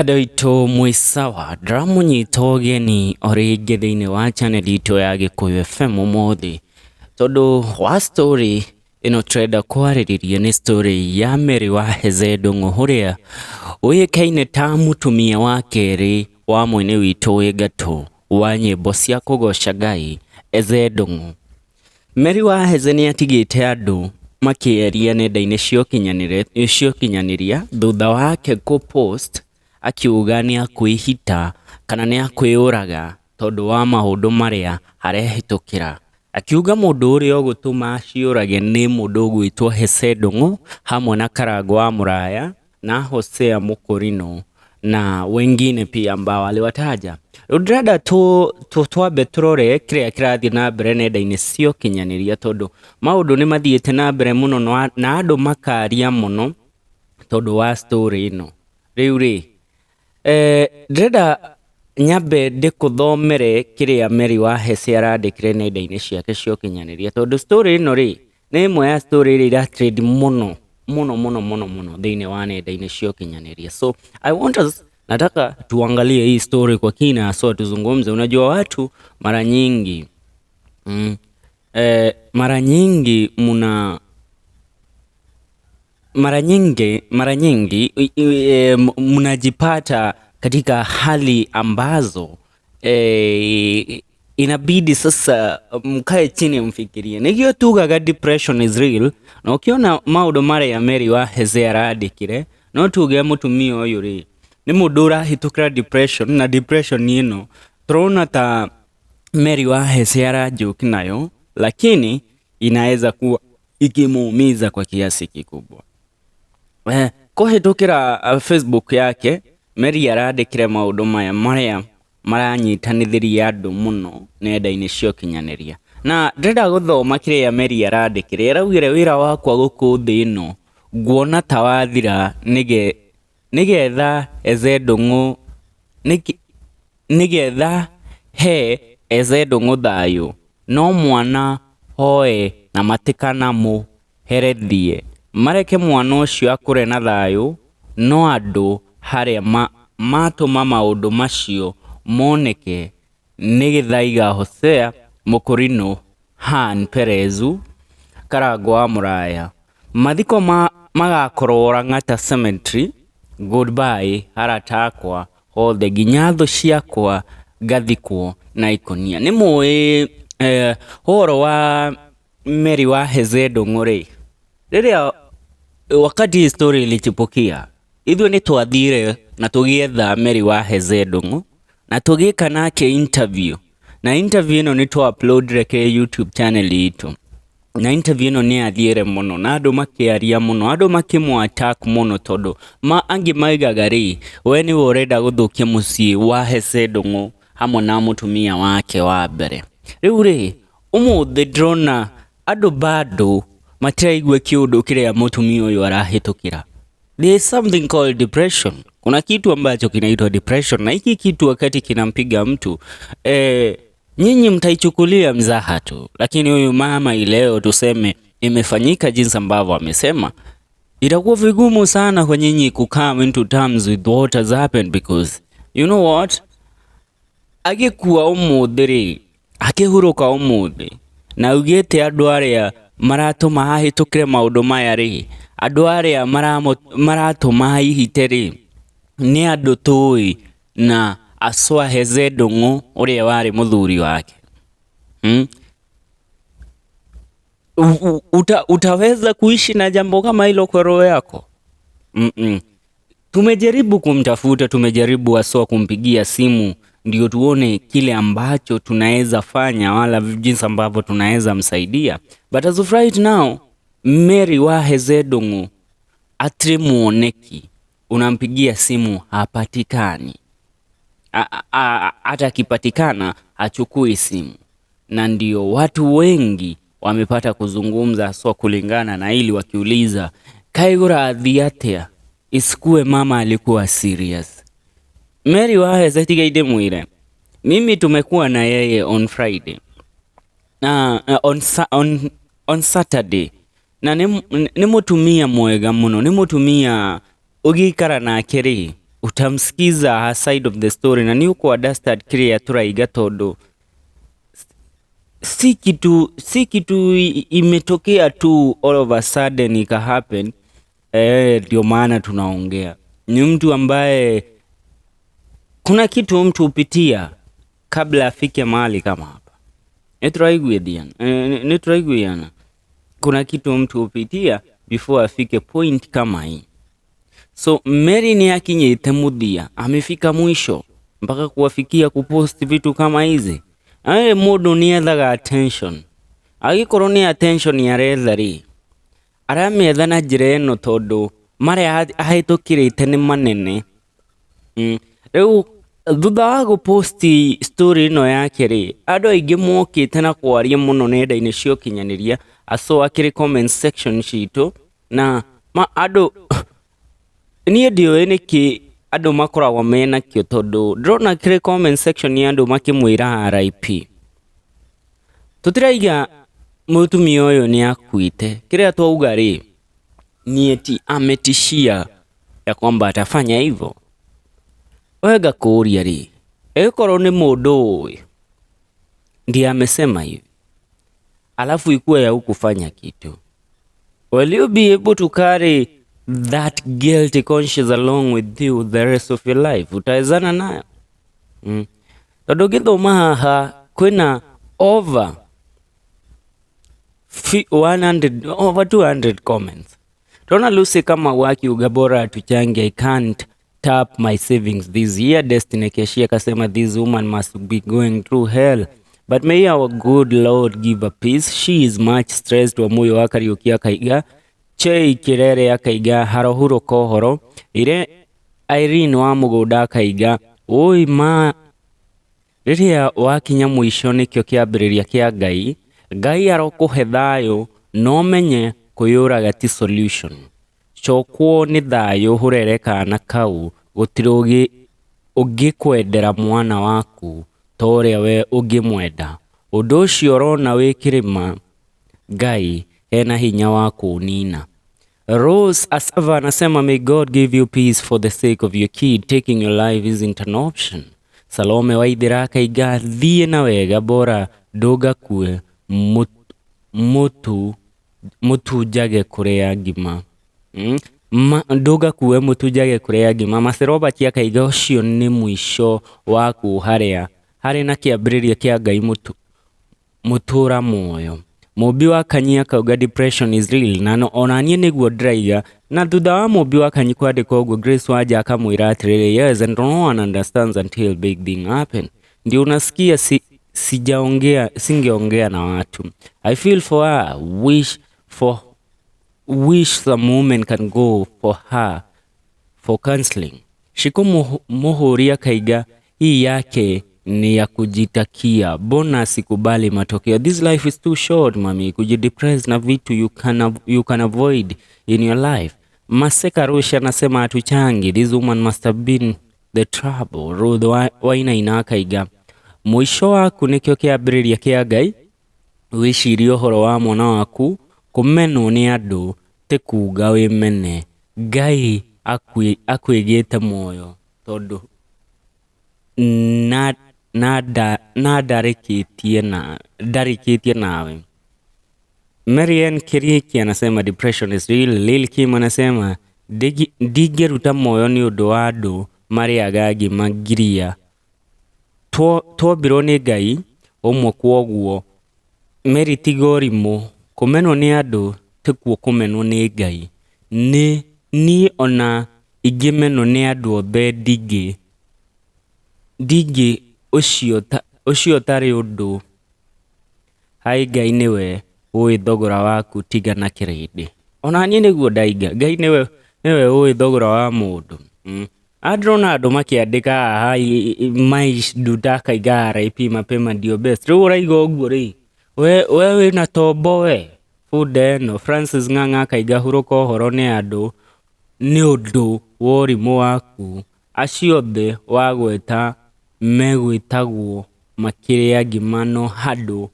Hadaito mwisawa dramu nyitoge ni orige thini wa channel ito ya Gikuyu FM umuthi tondu wa story ino trenda kwaririria ni story ya Mary wa Hezeh Ndung'u huria uikaine ta mutumia wa keri wa mwene witu wi gatũ wa nyimbo cia kugoca Ngai Hezeh Ndung'u. Mary wa Hezeh ni atigite andu makieria nenda-ini cio kinyaniria thutha wake post akiuga niakwihita kana niakwioraga tondu wa maundu maria arehitukira. Akiuga mundu uria ugutuma aciurage ni mundu ugwitwo Hezeh Ndung'u hamwe na Karangu wa Muraya na Hosea Mukurino na wengine pia ambao aliwataja. Ndirenda twambe turore kiria kirathie na mbere nenda-ini cio kinyaniria tondu maundu ni mathiete na mbere muno na andu makaria muno tondu wa story ino. Riu ndirenda nyambe ndikuthomere kiria Mary wa Hezeh arandikire nenda-ini ciake cio kinyaniria tondu story ino ni imwe ya story iria ira trend muno thiini wa nenda-ini cio kinyaniria. So I want us, nataka tuangalie hii story kwa kina, so tuzungumze. Unajua watu mara nyingi mnajipata katika hali ambazo inabidi sasa mkae chini mfikirie. Nigio tugaga depression is real, na ukiona maundu mari ya Mary wa Hezeh arandikire no tuge mutumia uyu ni mundu urahitukira depression, na depression ino turona ta Mary wa Hezeh arajoki nayo, lakini inaweza kuwa ikimuumiza kwa kiasi kikubwa. Kuhitukira Facebook yake Mary arandikire maundu maya maria maranyitanithiria andu muno nenda-ini cio kinyaniria, na ndirenda guthoma kiria Mary arandikire. Araugire wira wakwa guku thi ino nguona ta wathira nigetha Hezeh Ndung'u nigetha he Hezeh Ndung'u thayu no mwana hoe na matikana muherethie mareke mwana ucio akure na thayu, no andu haria matuma maundu macio moneke ni githaiga Hosea Mukurino Han Perezu Karangu wa Muraya. Mathiko magakorwo Ng'ata Cemetery. Goodbye haratakwa hothe nginya thu ciakwa ngathikwo na ikonia. Ni mui horo wa Mary wa Hezeh Ndung'u riria wakati story ilichipukia, ithuĩ ni twathire na tugietha Mary wa Hezeh Ndung'u na tugika nake interview, na interview ino ni upload reke YouTube channel itu, na interview ino ni athiere muno na andu makiaria muno, andu makimwa attack muno tondu angi maigaga we ni urenda guthukia mucii wa Hezeh Ndung'u hamwe na mutumia wake wa mbere. Riu umuthi drona andu bado matiraigua kiundu kiria mutumia uyu arahitukira. There is something called depression. Kuna kitu ambacho kinaitwa depression, na hiki kitu wakati kinampiga mtu nyinyi mtaichukulia mzaha tu, lakini huyu mama ileo tuseme imefanyika jinsi ambavyo amesema, itakuwa vigumu sana kwa nyinyi come into terms with what has happened, because you know what, agikuwa umuthi akihuruka umuthi na ugete andu aria maratuma hahitukire maundu maya andu aria maratuma hihite ni andu tui na aswa Hezeh Ndung'u uria wari muthuri wake. Utaweza kuishi na jambo kama hilo kwa roho yako? Tumejaribu kumtafuta, tumejaribu aswa kumpigia simu ndio tuone kile ambacho tunaweza fanya wala jinsi ambavyo tunaweza msaidia, but as of right now Mary wa Hezeh Ndung'u atrimuoneki, unampigia simu hapatikani, hata akipatikana achukui simu. Na ndio watu wengi wamepata kuzungumza so kulingana na ili wakiuliza kaigura athiatia isikue mama alikuwa serious. Mary wa Hezeh tigaide mwire, mimi tumekuwa na yeye on Friday na on Saturday, na ni mutumia mwega muno, ni mutumia ugikara nake utamsikiza her side of the story na ni uko understand kile turaiga tondu si kitu imetokea tu all of a sudden ika happen. Ndio maana tunaongea. Ni mtu ambaye kuna kitu mtu upitia kabla afike mahali kama hapa. Neturaiguiana. Kuna kitu mtu upitia before afike point kama hii. So Mary ni akinyete muthia, amefika mwisho mpaka kuwafikia kupost vitu kama hizi. Mundu ni ethaga attention. Agikorwo ni attention yaretha ri, arametha na njira ino tondu maria ahitukirite ni manene. Riu thutha wa guposti story ino yake ri, andu aingi mokite na kwaria muno nenda-ini cia ukinyaniria aso akiri comment section citu na andu ni ndio niki andu makoragwo mena kio tondu ndrona kire comment section ya andu makimwira RIP. Tutiraiga mutumia uyu ni akuite. Kile twauga ri ni eti ametishia ya kwamba atafanya hivyo. Wega kuuria ri, ekoro ni mundu ndiye amesema hivi, alafu ikuwe ya ukufanya kitu, will you be able to carry that guilty conscience along with you the rest of your life? Utaezana nayo? Tondu ngithoma haha kwina over 200 comments. Tona Lucy kama wakiuga bora tuchange, I can't tap my savings this year. Destiny Keshia kasema this woman must be going through hell, but may our good Lord give her peace. She is much stressed. Wa moyo wa Kariuki akaiga Chei Kirere akaiga harohuro kohoro ire Irene wa muguda akaiga oi ma riria wakinya mwisho nikio kiambiriria kia Ngai arokuhe thayo no menye kuyuraga ti solution. Chokwo ni thayo hurere kana kau gutirogi ugikwendera mwana waku tore we ugimwenda. Undu ucio rona wikirima Ngai ena hinya wa kunina. Rose Asava anasema may God give you peace for the sake of your kid. Taking your life isn't an option. Salome Waithira akaiga thie na wega bora ndugakue mutu jage kurea ngima. Ndugakue mutu jage kurea ngima. Maseroba tia akaiga ucio ni mwisho waku haria hari na kiambiriria kia Ngai mutura moyo. Mubi wa Kanyi akauga depression is real na onanie niguo ndiraiga. Na thutha wa Mubi wa Kanyi kwandika uguo Grace Wanja akamwira atiriri yes and no one understands until big thing happen. Ndio unasikia singeongea na watu. I feel for her, wish some woman can go for her for counseling. Shiko muhuria kaiga hii yake ni ya kujitakia, bona sikubali matokeo. This life is too short mami, kujidepress na vitu you can avoid in your life. Maseka Rusha anasema atuchangi, this woman must have been the trouble. Ruth Waina inakaiga mwisho waku nikio kiambiriria kia Ngai, wicirie uhoro wa mwana waku kumenwo ni andu ti kuuga wimene. Ngai akwigite moyo tondu ndarikitie nawe. Marian Kiriki anasema depression is real. Lil Kim anasema ndigeruta moyo ni undu wa andu mariaga ngima ngiria twambirwo ni Ngai umwe kwoguo Mary tigorimu kumenwo ni andu tikuo kumenwo ni Ngai. Ni ona ingimenwo ni andu othe ndingi ucio tari undu. Hai Ngai niwe ui thogora waku tiga na kirindi. Ona nie niguo ndaiga Ngai niwe ui thogora wa mundu. Adrona andu makiandika haha maisdutaka igara ipi mapema ndio best. Riu uraiga uguo ri we wina tombo we Fudeno Francis Ng'ang'a akaiga huruka uhoro ni andu ni undu wa urimu waku aciothe wagweta megwitagwo makiria ngima no handu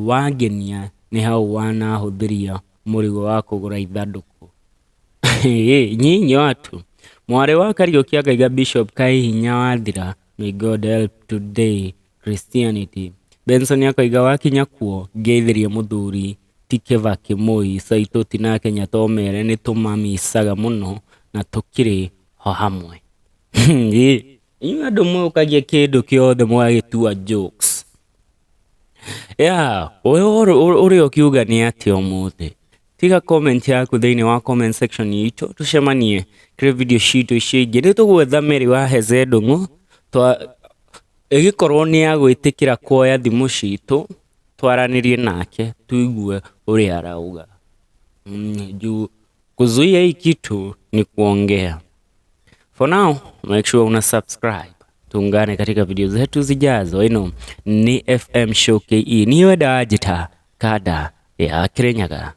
wangenia ni hau wanahuthiria murigo wa kugura ithanduku. Nyinyi watu Mware wa Kariuki akaiga Bishop Kaihinya Wathira, may God help today Christianity. Benson akaiga wakinya kuo ngeithirie muthuri ti Kibaki Moi Saitũ tinake nyatomere ni tumamicaga muno na tukiri ho hamwe. Inyuĩ andũ mũkagia kĩndũ kĩothe mwagĩtua jokes. Ũrĩa ũkiuga nĩ atĩa ũmũthĩ? Tiga comment yaku thĩinĩ wa comment section itũ, tucemanie kĩrĩ video citũ icio ingĩ. Nĩ tũgwetha Mary wa Hezeh Ndung'u, ĩgĩkorwo nĩ agwĩtĩkĩra kuoya thimũ citũ, twaranĩrie nake tuigue ũrĩa arauga. Juu kuzuia hii kitu ni kuongea. For now, make sure una subscribe. Tuungane katika video zetu zijazo. Ino ni FM Show KE. Niwe Dajita kada ya Kirinyaga.